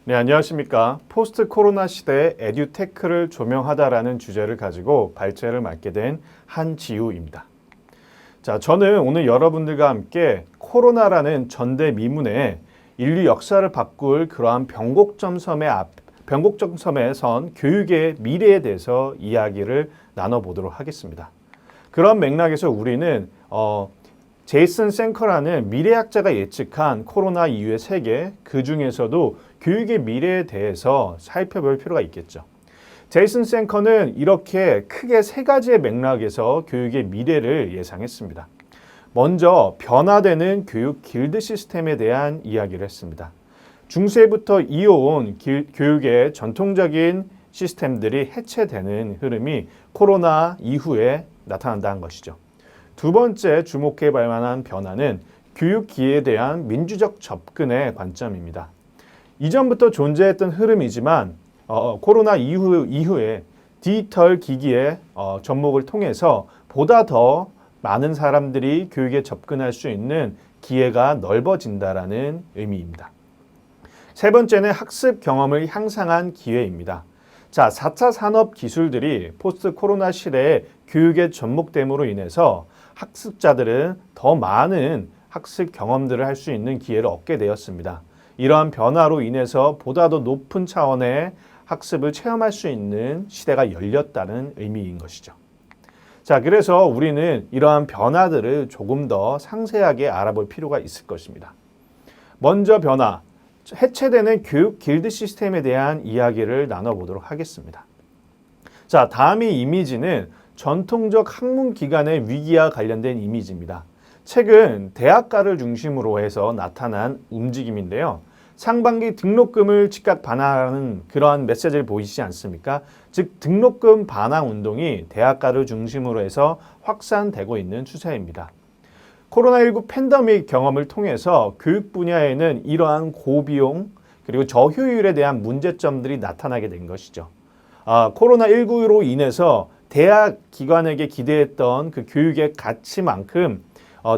네, 안녕하십니까. 포스트 코로나 시대의 에듀테크를 조명하다라는 주제를 가지고 발제를 맡게 된 한지우입니다. 자, 저는 오늘 여러분들과 함께 코로나라는 전대미문에 인류 역사를 바꿀 그러한 변곡점섬에 선 교육의 미래에 대해서 이야기를 나눠보도록 하겠습니다. 그런 맥락에서 우리는 제이슨 생커라는 미래학자가 예측한 코로나 이후의 세계, 그 중에서도 교육의 미래에 대해서 살펴볼 필요가 있겠죠. 제이슨 생커는 이렇게 크게 세 가지의 맥락에서 교육의 미래를 예상했습니다. 먼저 변화되는 교육 길드 시스템에 대한 이야기를 했습니다. 중세부터 이어온 교육의 전통적인 시스템들이 해체되는 흐름이 코로나 이후에 나타난다는 것이죠. 두 번째 주목해 볼 만한 변화는 교육 기회에 대한 민주적 접근의 관점입니다. 이전부터 존재했던 흐름이지만 코로나 이후에 디지털 기기의 접목을 통해서 보다 더 많은 사람들이 교육에 접근할 수 있는 기회가 넓어진다라는 의미입니다. 세 번째는 학습 경험을 향상한 기회입니다. 자, 4차 산업 기술들이 포스트 코로나 시대에 교육에 접목됨으로 인해서 학습자들은 더 많은 학습 경험들을 할 수 있는 기회를 얻게 되었습니다. 이러한 변화로 인해서 보다 더 높은 차원의 학습을 체험할 수 있는 시대가 열렸다는 의미인 것이죠. 자, 그래서 우리는 이러한 변화들을 조금 더 상세하게 알아볼 필요가 있을 것입니다. 먼저 변화, 해체되는 교육 길드 시스템에 대한 이야기를 나눠보도록 하겠습니다. 자, 다음의 이미지는 전통적 학문 기관의 위기와 관련된 이미지입니다. 최근 대학가를 중심으로 해서 나타난 움직임인데요. 상반기 등록금을 즉각 반환하는 그러한 메시지를 보이시지 않습니까? 즉 등록금 반환 운동이 대학가를 중심으로 해서 확산되고 있는 추세입니다. 코로나19 팬데믹 경험을 통해서 교육 분야에는 이러한 고비용 그리고 저효율에 대한 문제점들이 나타나게 된 것이죠. 코로나19로 인해서 대학 기관에게 기대했던 그 교육의 가치만큼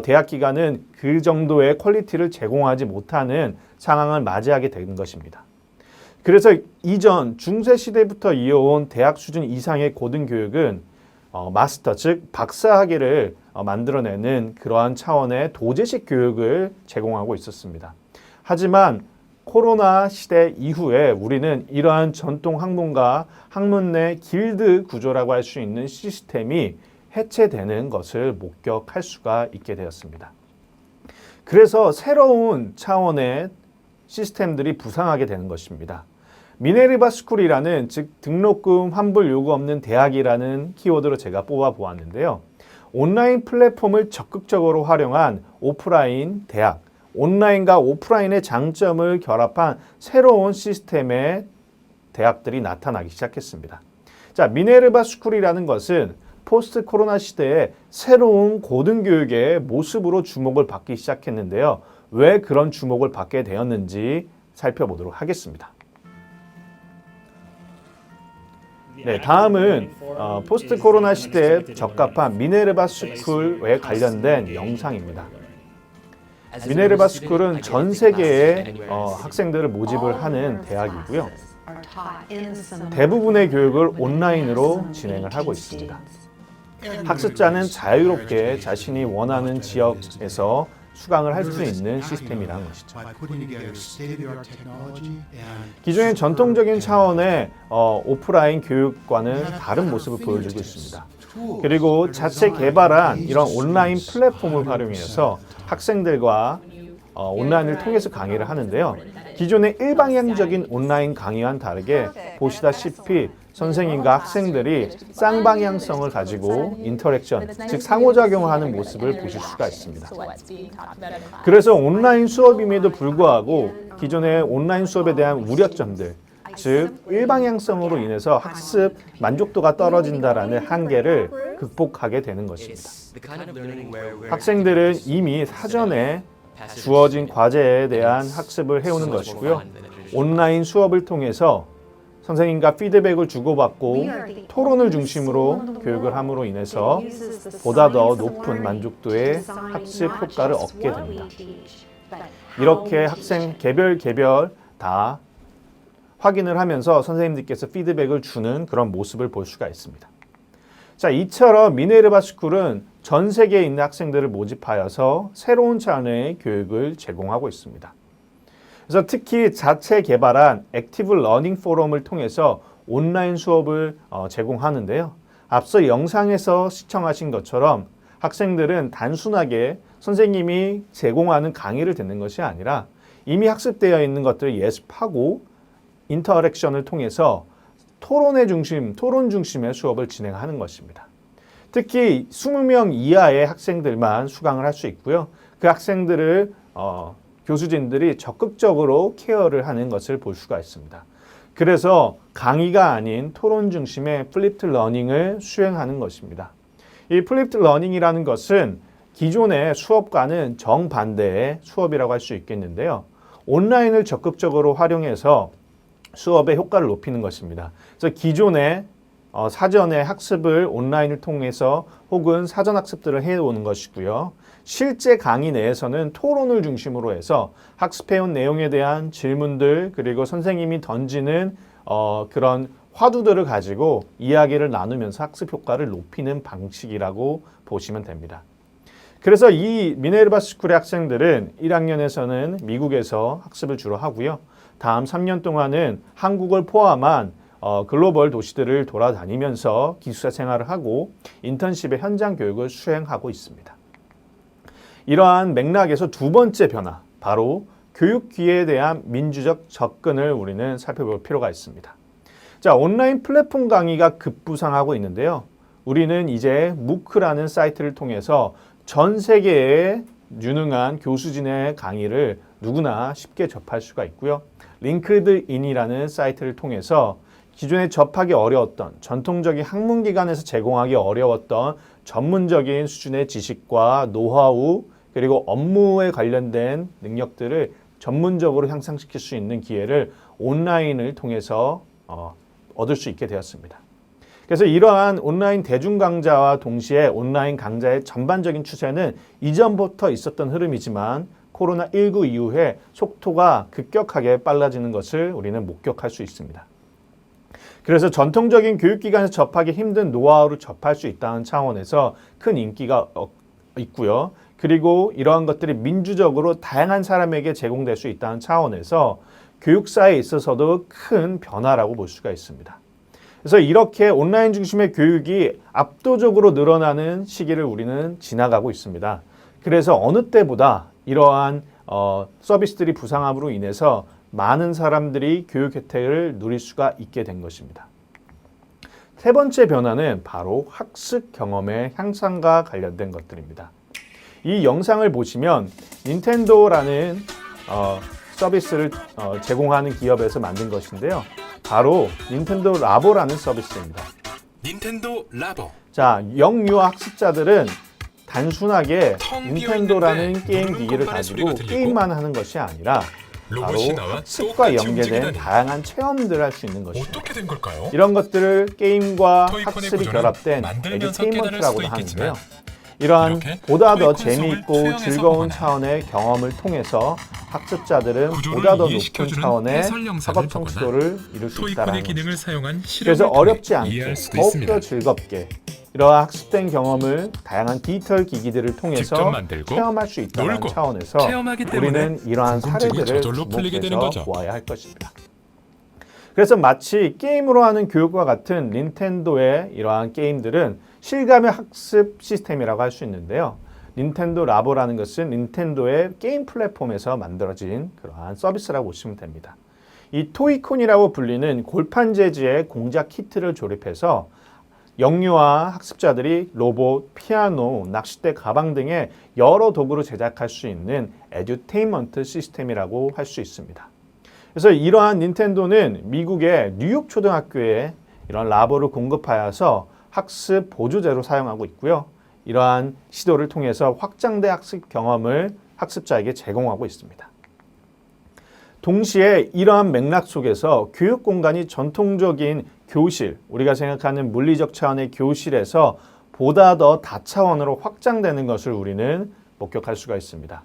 대학 기관은 그 정도의 퀄리티를 제공하지 못하는 상황을 맞이하게 된 것입니다. 그래서 이전 중세 시대부터 이어온 대학 수준 이상의 고등교육은 마스터 즉 박사학위를 만들어내는 그러한 차원의 도제식 교육을 제공하고 있었습니다. 하지만 코로나 시대 이후에 우리는 이러한 전통 학문과 학문 내 길드 구조라고 할 수 있는 시스템이 해체되는 것을 목격할 수가 있게 되었습니다. 그래서 새로운 차원의 시스템들이 부상하게 되는 것입니다. 미네르바 스쿨이라는 즉 등록금 환불 요구 없는 대학이라는 키워드로 제가 뽑아 보았는데요. 온라인 플랫폼을 적극적으로 활용한 오프라인 대학, 온라인과 오프라인의 장점을 결합한 새로운 시스템의 대학들이 나타나기 시작했습니다. 자, 미네르바 스쿨이라는 것은 포스트 코로나 시대에 새로운 고등교육의 모습으로 주목을 받기 시작했는데요. 왜 그런 주목을 받게 되었는지 살펴보도록 하겠습니다. 네, 다음은 포스트 코로나 시대에 적합한 미네르바 스쿨에 관련된 영상입니다. 미네르바 스쿨은 전 세계의 학생들을 모집을 하는 대학이고요. 대부분의 교육을 온라인으로 진행을 하고 있습니다. 학습자는 자유롭게 자신이 원하는 지역에서 수강을 할 수 있는 시스템이라는 것이죠. 기존의 전통적인 차원의 오프라인 교육과는 다른 모습을 보여주고 있습니다. 그리고 자체 개발한 이런 온라인 플랫폼을 활용해서 학생들과 온라인을 통해서 강의를 하는데요. 기존의 일방향적인 온라인 강의와는 다르게 보시다시피 선생님과 학생들이 쌍방향성을 가지고 인터랙션, 즉 상호작용하는 모습을 보실 수가 있습니다. 그래서 온라인 수업임에도 불구하고 기존의 온라인 수업에 대한 우려점들, 즉 일방향성으로 인해서 학습 만족도가 떨어진다라는 한계를 극복하게 되는 것입니다. 학생들은 이미 사전에 주어진 과제에 대한 학습을 해오는 것이고요. 온라인 수업을 통해서 선생님과 피드백을 주고받고 토론을 중심으로 교육을 함으로 인해서 보다 더 높은 만족도의 학습 효과를 얻게 됩니다. 이렇게 학생 개별 다 확인을 하면서 선생님들께서 피드백을 주는 그런 모습을 볼 수가 있습니다. 자, 이처럼 미네르바 스쿨은 전 세계에 있는 학생들을 모집하여서 새로운 차원의 교육을 제공하고 있습니다. 그래서 특히 자체 개발한 액티브 러닝 포럼을 통해서 온라인 수업을 제공하는데요. 앞서 영상에서 시청하신 것처럼 학생들은 단순하게 선생님이 제공하는 강의를 듣는 것이 아니라 이미 학습되어 있는 것들을 예습하고 인터랙션을 통해서 토론 중심의 수업을 진행하는 것입니다. 특히 20명 이하의 학생들만 수강을 할 수 있고요. 그 학생들을 교수진들이 적극적으로 케어를 하는 것을 볼 수가 있습니다. 그래서 강의가 아닌 토론 중심의 플립드 러닝을 수행하는 것입니다. 이 플립드 러닝이라는 것은 기존의 수업과는 정반대의 수업이라고 할 수 있겠는데요. 온라인을 적극적으로 활용해서 수업의 효과를 높이는 것입니다. 그래서 기존의 사전의 학습을 온라인을 통해서 혹은 사전 학습들을 해오는 것이고요. 실제 강의 내에서는 토론을 중심으로 해서 학습해온 내용에 대한 질문들 그리고 선생님이 던지는 그런 화두들을 가지고 이야기를 나누면서 학습 효과를 높이는 방식이라고 보시면 됩니다. 그래서 이 미네르바 스쿨의 학생들은 1학년에서는 미국에서 학습을 주로 하고요. 다음 3년 동안은 한국을 포함한 글로벌 도시들을 돌아다니면서 기숙사 생활을 하고 인턴십의 현장 교육을 수행하고 있습니다. 이러한 맥락에서 두 번째 변화, 바로 교육 기회에 대한 민주적 접근을 우리는 살펴볼 필요가 있습니다. 자, 온라인 플랫폼 강의가 급부상하고 있는데요. 우리는 이제 무크라는 사이트를 통해서 전 세계의 유능한 교수진의 강의를 누구나 쉽게 접할 수가 있고요. 링크드인이라는 사이트를 통해서 기존에 접하기 어려웠던 전통적인 학문기관에서 제공하기 어려웠던 전문적인 수준의 지식과 노하우 그리고 업무에 관련된 능력들을 전문적으로 향상시킬 수 있는 기회를 온라인을 통해서 얻을 수 있게 되었습니다. 그래서 이러한 온라인 대중 강좌와 동시에 온라인 강좌의 전반적인 추세는 이전부터 있었던 흐름이지만 코로나19 이후에 속도가 급격하게 빨라지는 것을 우리는 목격할 수 있습니다. 그래서 전통적인 교육기관에서 접하기 힘든 노하우를 접할 수 있다는 차원에서 큰 인기가 있고요. 그리고 이러한 것들이 민주적으로 다양한 사람에게 제공될 수 있다는 차원에서 교육사에 있어서도 큰 변화라고 볼 수가 있습니다. 그래서 이렇게 온라인 중심의 교육이 압도적으로 늘어나는 시기를 우리는 지나가고 있습니다. 그래서 어느 때보다 이러한 서비스들이 부상함으로 인해서 많은 사람들이 교육 혜택을 누릴 수가 있게 된 것입니다. 세 번째 변화는 바로 학습 경험의 향상과 관련된 것들입니다. 이 영상을 보시면 닌텐도라는 서비스를 제공하는 기업에서 만든 것인데요. 바로 닌텐도 라보라는 서비스입니다. 닌텐도 라보. 자, 영유아 학습자들은 단순하게 닌텐도라는 게임 기기를 가지고 게임만 하는 것이 아니라 바로 학습과 연계된 다양한 체험들을 할 수 있는 것입니다. 어떻게 된 걸까요? 이런 것들을 게임과 토이콘의 학습이 구조는 결합된 만들면서 에듀테인먼트라고도 깨달을 수도 하는데요. 있겠지만 이러한 이렇게 보다 더 토이콘성을 재미있고 투영해서 즐거운 보거나 차원의 경험을 통해서 학습자들은 구조를 보다 더 높은 이해시켜주는 차원의 해설 영상을 학업 성취도를 이룰 수 있다는 토이콘의 것입니다. 기능을 사용한 그래서 실험을 어렵지 통해 않게 이해할 수도 더욱더 있습니다. 즐겁게 이러한 학습된 경험을 다양한 디지털 기기들을 직접 통해서 만들고 체험할 수 있다는 놀고 차원에서 체험하기 때문에 우리는 이러한 궁금증이 사례들을 저절로 풀리게 되는 주목해서 거죠. 보아야 할 것입니다. 그래서 마치 게임으로 하는 교육과 같은 닌텐도의 이러한 게임들은 실감의 학습 시스템이라고 할 수 있는데요. 닌텐도 라보라는 것은 닌텐도의 게임 플랫폼에서 만들어진 그러한 서비스라고 보시면 됩니다. 이 토이콘이라고 불리는 골판 재질의 공작 키트를 조립해서 영유아 학습자들이 로봇, 피아노, 낚싯대, 가방 등의 여러 도구를 제작할 수 있는 에듀테인먼트 시스템이라고 할 수 있습니다. 그래서 이러한 닌텐도는 미국의 뉴욕 초등학교에 이런 라보를 공급하여서 학습 보조제로 사용하고 있고요. 이러한 시도를 통해서 확장된 학습 경험을 학습자에게 제공하고 있습니다. 동시에 이러한 맥락 속에서 교육 공간이 전통적인 교실, 우리가 생각하는 물리적 차원의 교실에서 보다 더 다차원으로 확장되는 것을 우리는 목격할 수가 있습니다.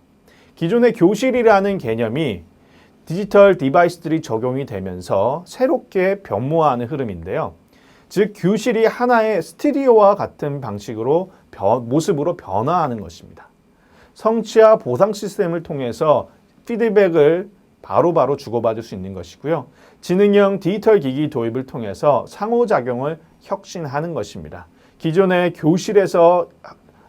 기존의 교실이라는 개념이 디지털 디바이스들이 적용이 되면서 새롭게 변모하는 흐름인데요. 즉 교실이 하나의 스튜디오와 같은 방식으로 모습으로 변화하는 것입니다. 성취와 보상 시스템을 통해서 피드백을 바로바로 주고받을 수 있는 것이고요. 지능형 디지털 기기 도입을 통해서 상호작용을 혁신하는 것입니다. 기존의 교실에서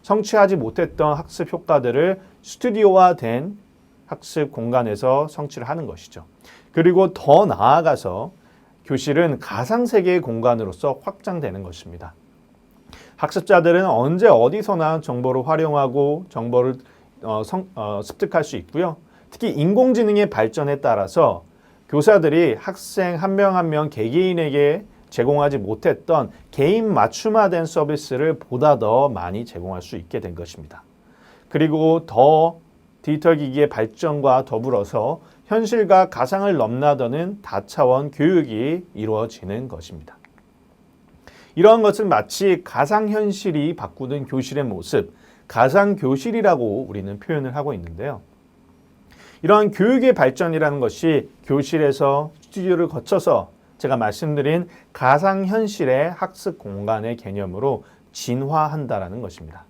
성취하지 못했던 학습 효과들을 스튜디오화된 학습 공간에서 성취를 하는 것이죠. 그리고 더 나아가서 교실은 가상세계의 공간으로서 확장되는 것입니다. 학습자들은 언제 어디서나 정보를 활용하고 정보를 습득할 수 있고요. 특히 인공지능의 발전에 따라서 교사들이 학생 한 명 한 명 개개인에게 제공하지 못했던 개인 맞춤화된 서비스를 보다 더 많이 제공할 수 있게 된 것입니다. 그리고 더 디지털 기기의 발전과 더불어서 현실과 가상을 넘나드는 다차원 교육이 이루어지는 것입니다. 이러한 것은 마치 가상현실이 바꾸는 교실의 모습, 가상교실이라고 우리는 표현을 하고 있는데요. 이러한 교육의 발전이라는 것이 교실에서 스튜디오를 거쳐서 제가 말씀드린 가상현실의 학습 공간의 개념으로 진화한다는 것입니다.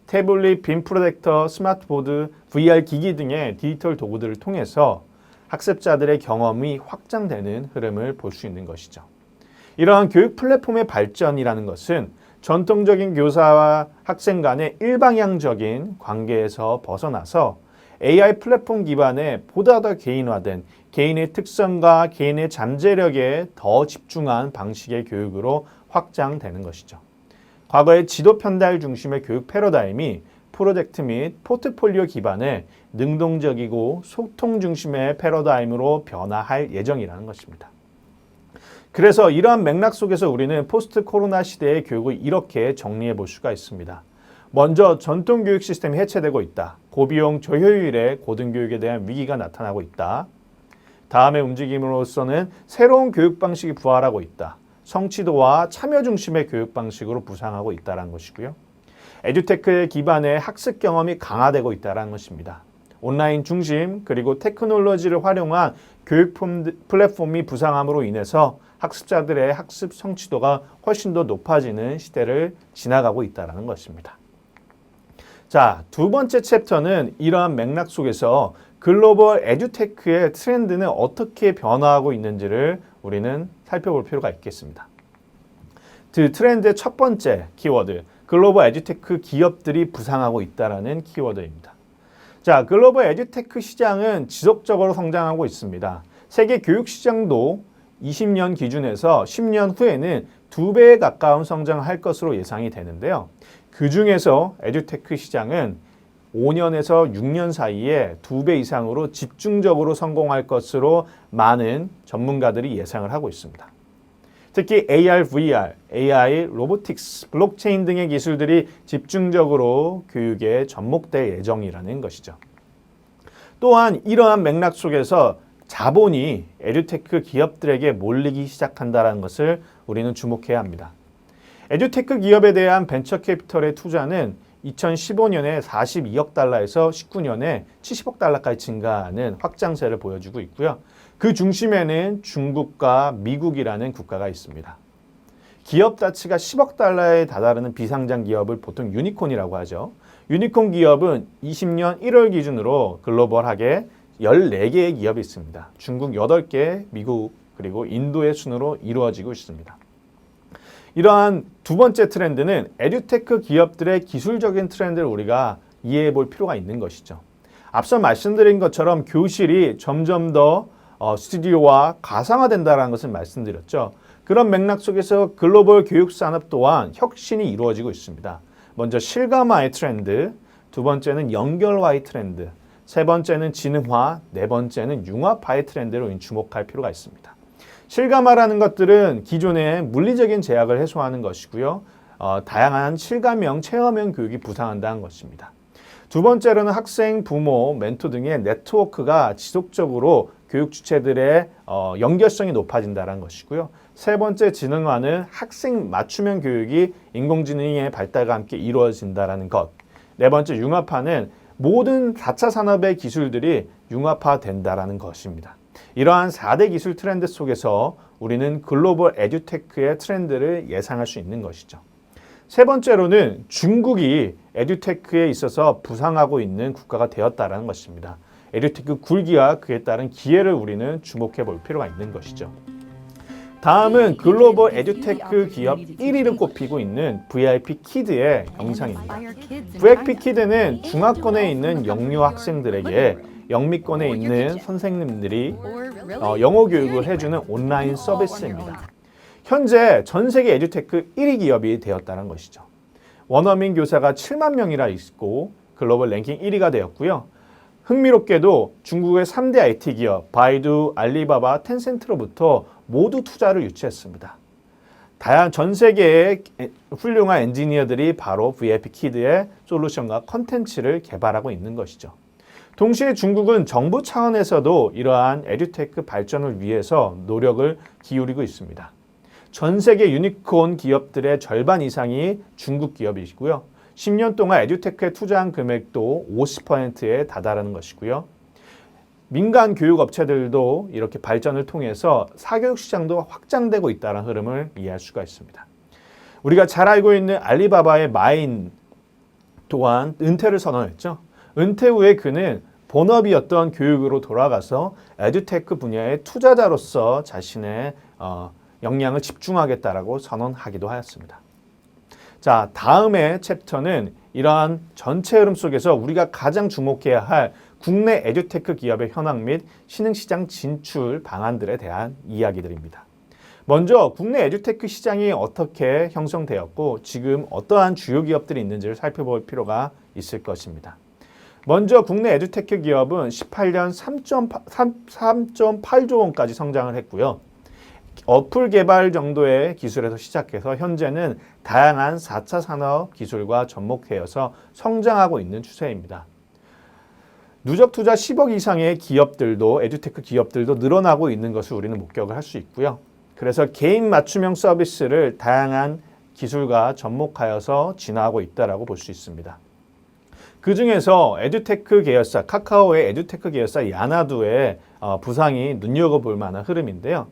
태블릿, 빔 프로젝터, 스마트보드, VR 기기 등의 디지털 도구들을 통해서 학습자들의 경험이 확장되는 흐름을 볼 수 있는 것이죠. 이러한 교육 플랫폼의 발전이라는 것은 전통적인 교사와 학생 간의 일방향적인 관계에서 벗어나서 AI 플랫폼 기반의 보다 더 개인화된 개인의 특성과 개인의 잠재력에 더 집중한 방식의 교육으로 확장되는 것이죠. 과거의 지도 편달 중심의 교육 패러다임이 프로젝트 및 포트폴리오 기반의 능동적이고 소통 중심의 패러다임으로 변화할 예정이라는 것입니다. 그래서 이러한 맥락 속에서 우리는 포스트 코로나 시대의 교육을 이렇게 정리해 볼 수가 있습니다. 먼저 전통 교육 시스템이 해체되고 있다. 고비용 저효율의 고등교육에 대한 위기가 나타나고 있다. 다음의 움직임으로서는 새로운 교육 방식이 부활하고 있다. 성취도와 참여 중심의 교육 방식으로 부상하고 있다는 것이고요. 에듀테크 기반의 학습 경험이 강화되고 있다는 것입니다. 온라인 중심 그리고 테크놀로지를 활용한 교육 플랫폼이 부상함으로 인해서 학습자들의 학습 성취도가 훨씬 더 높아지는 시대를 지나가고 있다는 것입니다. 자, 두 번째 챕터는 이러한 맥락 속에서 글로벌 에듀테크의 트렌드는 어떻게 변화하고 있는지를 우리는 살펴볼 필요가 있겠습니다. 그 트렌드의 첫 번째 키워드, 글로벌 에듀테크 기업들이 부상하고 있다는 키워드입니다. 자, 글로벌 에듀테크 시장은 지속적으로 성장하고 있습니다. 세계 교육 시장도 20년 기준에서 10년 후에는 2배에 가까운 성장할 것으로 예상이 되는데요. 그 중에서 에듀테크 시장은 5년에서 6년 사이에 2배 이상으로 집중적으로 성공할 것으로 많은 전문가들이 예상을 하고 있습니다. 특히 AR, VR, AI, 로보틱스, 블록체인 등의 기술들이 집중적으로 교육에 접목될 예정이라는 것이죠. 또한 이러한 맥락 속에서 자본이 에듀테크 기업들에게 몰리기 시작한다는 것을 우리는 주목해야 합니다. 에듀테크 기업에 대한 벤처 캐피털의 투자는 2015년에 42억 달러에서 19년에 70억 달러까지 증가하는 확장세를 보여주고 있고요. 그 중심에는 중국과 미국이라는 국가가 있습니다. 기업 가치가 10억 달러에 다다르는 비상장 기업을 보통 유니콘이라고 하죠. 유니콘 기업은 20년 1월 기준으로 글로벌하게 14개의 기업이 있습니다. 중국 8개, 미국 그리고 인도의 순으로 이루어지고 있습니다. 이러한 두 번째 트렌드는 에듀테크 기업들의 기술적인 트렌드를 우리가 이해해 볼 필요가 있는 것이죠. 앞서 말씀드린 것처럼 교실이 점점 더 스튜디오와 가상화된다는 것을 말씀드렸죠. 그런 맥락 속에서 글로벌 교육 산업 또한 혁신이 이루어지고 있습니다. 먼저 실감화의 트렌드, 두 번째는 연결화의 트렌드, 세 번째는 지능화, 네 번째는 융합화의 트렌드로 주목할 필요가 있습니다. 실감화라는 것들은 기존의 물리적인 제약을 해소하는 것이고요. 다양한 실감형, 체험형 교육이 부상한다는 것입니다. 두 번째로는 학생, 부모, 멘토 등의 네트워크가 지속적으로 교육 주체들의 연결성이 높아진다는 것이고요. 세 번째 지능화는 학생 맞춤형 교육이 인공지능의 발달과 함께 이루어진다는 것. 네 번째 융합화는 모든 4차 산업의 기술들이 융합화된다라는 것입니다. 이러한 4대 기술 트렌드 속에서 우리는 글로벌 에듀테크의 트렌드를 예상할 수 있는 것이죠. 세 번째로는 중국이 에듀테크에 있어서 부상하고 있는 국가가 되었다는 것입니다. 에듀테크 굴기와 그에 따른 기회를 우리는 주목해 볼 필요가 있는 것이죠. 다음은 글로벌 에듀테크 기업 1위를 꼽히고 있는 VIP 키드의 영상입니다. VIP 키드는 중화권에 있는 영유 학생들에게 영미권에 있는 선생님들이 영어 교육을 해주는 온라인 서비스입니다. 현재 전 세계 에듀테크 1위 기업이 되었다는 것이죠. 원어민 교사가 7만 명이나 있고 글로벌 랭킹 1위가 되었고요. 흥미롭게도 중국의 3대 IT 기업 바이두, 알리바바, 텐센트로부터 모두 투자를 유치했습니다. 다양한 전 세계의 훌륭한 엔지니어들이 바로 VIP 키드의 솔루션과 컨텐츠를 개발하고 있는 것이죠. 동시에 중국은 정부 차원에서도 이러한 에듀테크 발전을 위해서 노력을 기울이고 있습니다. 전 세계 유니콘 기업들의 절반 이상이 중국 기업이시고요. 10년 동안 에듀테크에 투자한 금액도 50%에 다다르는 것이고요. 민간 교육 업체들도 이렇게 발전을 통해서 사교육 시장도 확장되고 있다는 흐름을 이해할 수가 있습니다. 우리가 잘 알고 있는 알리바바의 마인 또한 은퇴를 선언했죠. 은퇴 후에 그는 본업이었던 교육으로 돌아가서 에듀테크 분야의 투자자로서 자신의 역량을 집중하겠다라고 선언하기도 하였습니다. 자, 다음의 챕터는 이러한 전체 흐름 속에서 우리가 가장 주목해야 할 국내 에듀테크 기업의 현황 및 신흥시장 진출 방안들에 대한 이야기들입니다. 먼저 국내 에듀테크 시장이 어떻게 형성되었고 지금 어떠한 주요 기업들이 있는지를 살펴볼 필요가 있을 것입니다. 먼저 국내 에듀테크 기업은 18년 3.8조 원까지 성장을 했고요. 어플 개발 정도의 기술에서 시작해서 현재는 다양한 4차 산업 기술과 접목되어서 성장하고 있는 추세입니다. 누적 투자 10억 이상의 기업들도 에듀테크 기업들도 늘어나고 있는 것을 우리는 목격을 할 수 있고요. 그래서 개인 맞춤형 서비스를 다양한 기술과 접목하여서 진화하고 있다라고 볼 수 있습니다. 그 중에서 에듀테크 계열사, 카카오의 에듀테크 계열사 야나두의 부상이 눈여겨볼 만한 흐름인데요.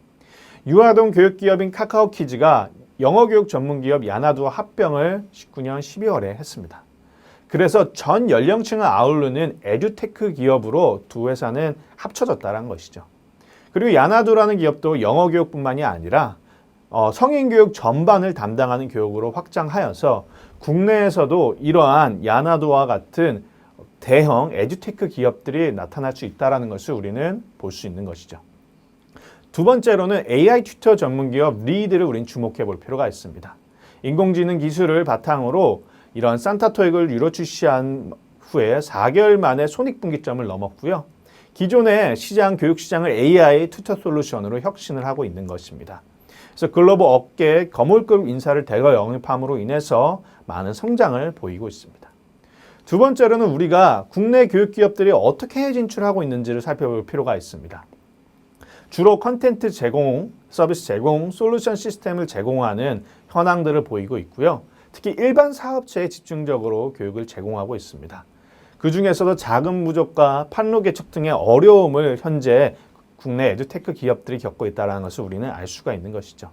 유아동 교육기업인 카카오키즈가 영어교육 전문기업 야나두와 합병을 19년 12월에 했습니다. 그래서 전 연령층을 아우르는 에듀테크 기업으로 두 회사는 합쳐졌다는 것이죠. 그리고 야나두라는 기업도 영어교육뿐만이 아니라 성인교육 전반을 담당하는 교육으로 확장하여서 국내에서도 이러한 야나두와 같은 대형 에듀테크 기업들이 나타날 수 있다는 것을 우리는 볼 수 있는 것이죠. 두 번째로는 AI 튜터 전문기업 리드를 우린 주목해 볼 필요가 있습니다. 인공지능 기술을 바탕으로 이런 산타토익을 유료 출시한 후에 4개월 만에 손익분기점을 넘었고요. 기존의 교육 시장을 AI 튜터 솔루션으로 혁신을 하고 있는 것입니다. 그래서 글로벌 업계 거물급 인사를 대거 영입함으로 인해서 많은 성장을 보이고 있습니다. 두 번째로는 우리가 국내 교육 기업들이 어떻게 해외 진출하고 있는지를 살펴볼 필요가 있습니다. 주로 컨텐트 제공, 서비스 제공, 솔루션 시스템을 제공하는 현황들을 보이고 있고요. 특히 일반 사업체에 집중적으로 교육을 제공하고 있습니다. 그 중에서도 자금 부족과 판로 개척 등의 어려움을 현재 국내 에듀테크 기업들이 겪고 있다는 것을 우리는 알 수가 있는 것이죠.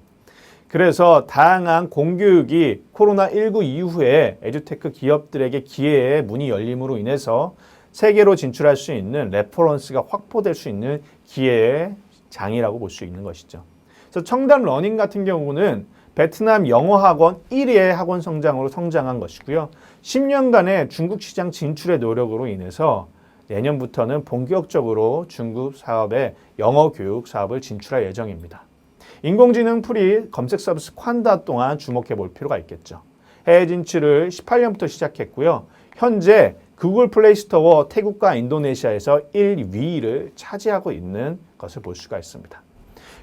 그래서 다양한 공교육이 코로나19 이후에 에듀테크 기업들에게 기회의 문이 열림으로 인해서 세계로 진출할 수 있는 레퍼런스가 확보될 수 있는 기회의 장이라고 볼 수 있는 것이죠. 그래서 청담 러닝 같은 경우는 베트남 영어 학원 1위의 학원 성장으로 성장한 것이고요. 10년간의 중국 시장 진출의 노력으로 인해서 내년부터는 본격적으로 중국 사업에 영어 교육 사업을 진출할 예정입니다. 인공지능 풀이 검색 서비스 콴다 또한 주목해 볼 필요가 있겠죠. 해외 진출을 18년부터 시작했고요. 현재 구글 플레이 스토어 태국과 인도네시아에서 1위를 차지하고 있는 것을 볼 수가 있습니다.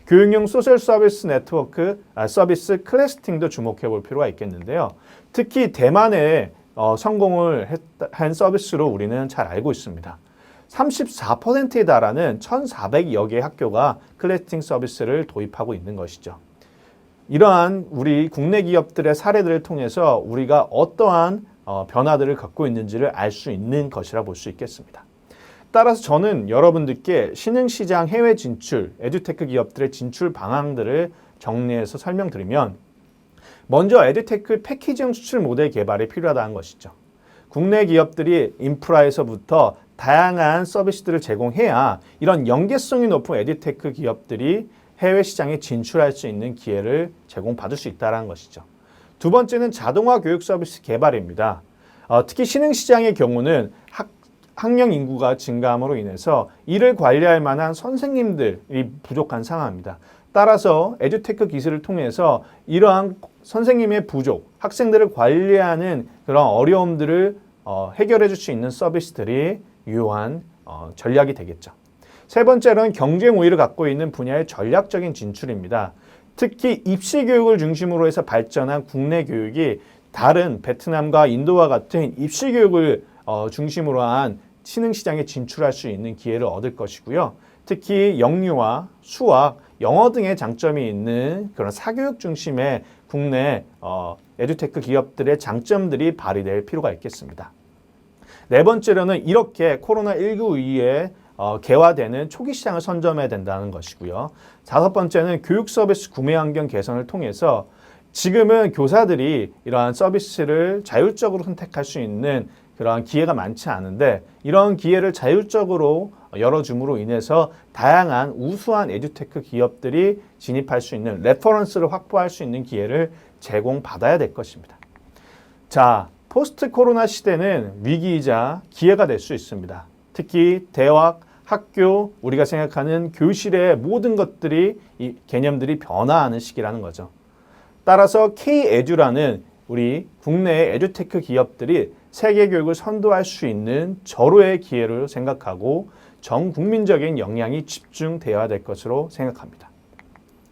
교육용 소셜 서비스 네트워크 서비스 클래스팅도 주목해 볼 필요가 있겠는데요. 특히 대만에 성공을 한 서비스로 우리는 잘 알고 있습니다. 34%에 달하는 1,400여 개의 학교가 클래스팅 서비스를 도입하고 있는 것이죠. 이러한 우리 국내 기업들의 사례들을 통해서 우리가 어떠한 변화들을 갖고 있는지를 알 수 있는 것이라 볼 수 있겠습니다. 따라서 저는 여러분들께 신흥시장 해외 진출, 에듀테크 기업들의 진출 방향들을 정리해서 설명드리면 먼저 에듀테크 패키지형 수출 모델 개발이 필요하다는 것이죠. 국내 기업들이 인프라에서부터 다양한 서비스들을 제공해야 이런 연계성이 높은 에듀테크 기업들이 해외 시장에 진출할 수 있는 기회를 제공받을 수 있다는 것이죠. 두 번째는 자동화 교육 서비스 개발입니다. 특히 신흥시장의 경우는 학령 인구가 증가함으로 인해서 이를 관리할 만한 선생님들이 부족한 상황입니다. 따라서 에듀테크 기술을 통해서 이러한 선생님의 부족, 학생들을 관리하는 그런 어려움들을 해결해 줄 수 있는 서비스들이 유효한 전략이 되겠죠. 세 번째로는 경쟁 우위를 갖고 있는 분야의 전략적인 진출입니다. 특히 입시 교육을 중심으로 해서 발전한 국내 교육이 다른 베트남과 인도와 같은 입시 교육을 중심으로 한 신흥시장에 진출할 수 있는 기회를 얻을 것이고요. 특히 영유아, 수학, 영어 등의 장점이 있는 그런 사교육 중심의 국내 에듀테크 기업들의 장점들이 발휘될 필요가 있겠습니다. 네 번째로는 이렇게 코로나19 이후에 개화되는 초기 시장을 선점해야 된다는 것이고요. 다섯 번째는 교육 서비스 구매 환경 개선을 통해서 지금은 교사들이 이러한 서비스를 자율적으로 선택할 수 있는 그러한 기회가 많지 않은데 이런 기회를 자율적으로 열어줌으로 인해서 다양한 우수한 에듀테크 기업들이 진입할 수 있는 레퍼런스를 확보할 수 있는 기회를 제공받아야 될 것입니다. 자, 포스트 코로나 시대는 위기이자 기회가 될 수 있습니다. 특히 대학, 학교, 우리가 생각하는 교실의 모든 것들이 이 개념들이 변화하는 시기라는 거죠. 따라서 K-에듀라는 우리 국내의 에듀테크 기업들이 세계 교육을 선도할 수 있는 절호의 기회를 생각하고 전 국민적인 역량이 집중되어야 될 것으로 생각합니다.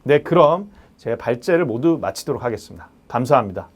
네, 그럼 제 발제를 모두 마치도록 하겠습니다. 감사합니다.